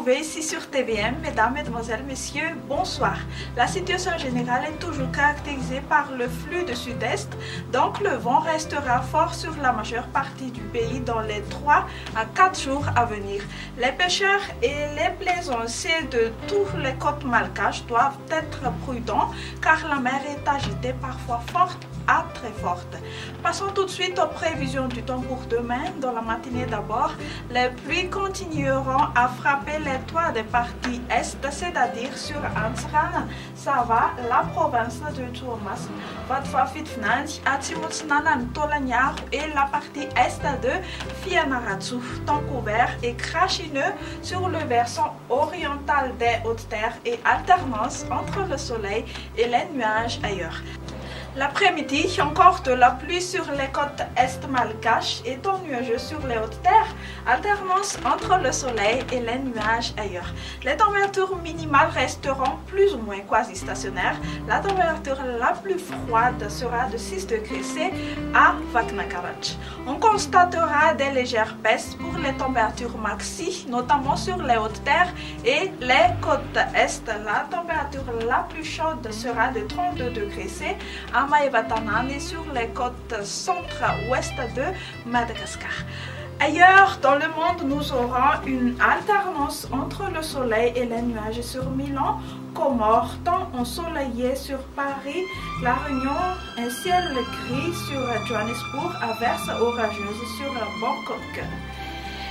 retrouver ici sur TVM. Mesdames, Mesdemoiselles, Messieurs, bonsoir. La situation générale est toujours caractérisée par le flux de sud-est, donc le vent restera fort sur la majeure partie du pays dans les 3 à 4 jours à venir. Les pêcheurs et les plaisanciers de toutes les côtes malgaches doivent être prudents car la mer est agitée parfois forte à très forte. Passons tout de suite aux prévisions du temps pour demain. Dans la matinée d'abord, les pluies continueront à frapper les toits des parties est, c'est-à-dire sur Ansran, Sava, la province de Tuomas, Vatfafitfnanj, Atimutsnanan, Tolanyar et la partie est de Fianaratu. Temps couvert et crachineux sur le versant oriental des Hautes-Terres et alternance entre le soleil et les nuages ailleurs. L'après-midi, encore de la pluie sur les côtes est malgaches et temps nuageux sur les hautes-terres, alternance entre le soleil et les nuages ailleurs. Les températures minimales resteront plus ou moins quasi stationnaires. La température la plus froide sera de 6 degrés C à Vaknakarach. On constatera des légères baisses pour les températures maxi, notamment sur les hautes-terres et les côtes est. La température la plus chaude sera de 32 degrés C à Maïvatanan et sur les côtes centre-ouest de Madagascar. Ailleurs dans le monde, nous aurons une alternance entre le soleil et les nuages sur Milan, Comores, temps ensoleillé sur Paris, La Réunion, un ciel gris sur Johannesburg, averse orageuse sur Bangkok.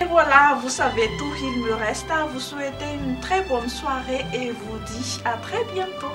Et voilà, vous savez tout, il me reste à vous souhaiter une très bonne soirée et vous dis à très bientôt.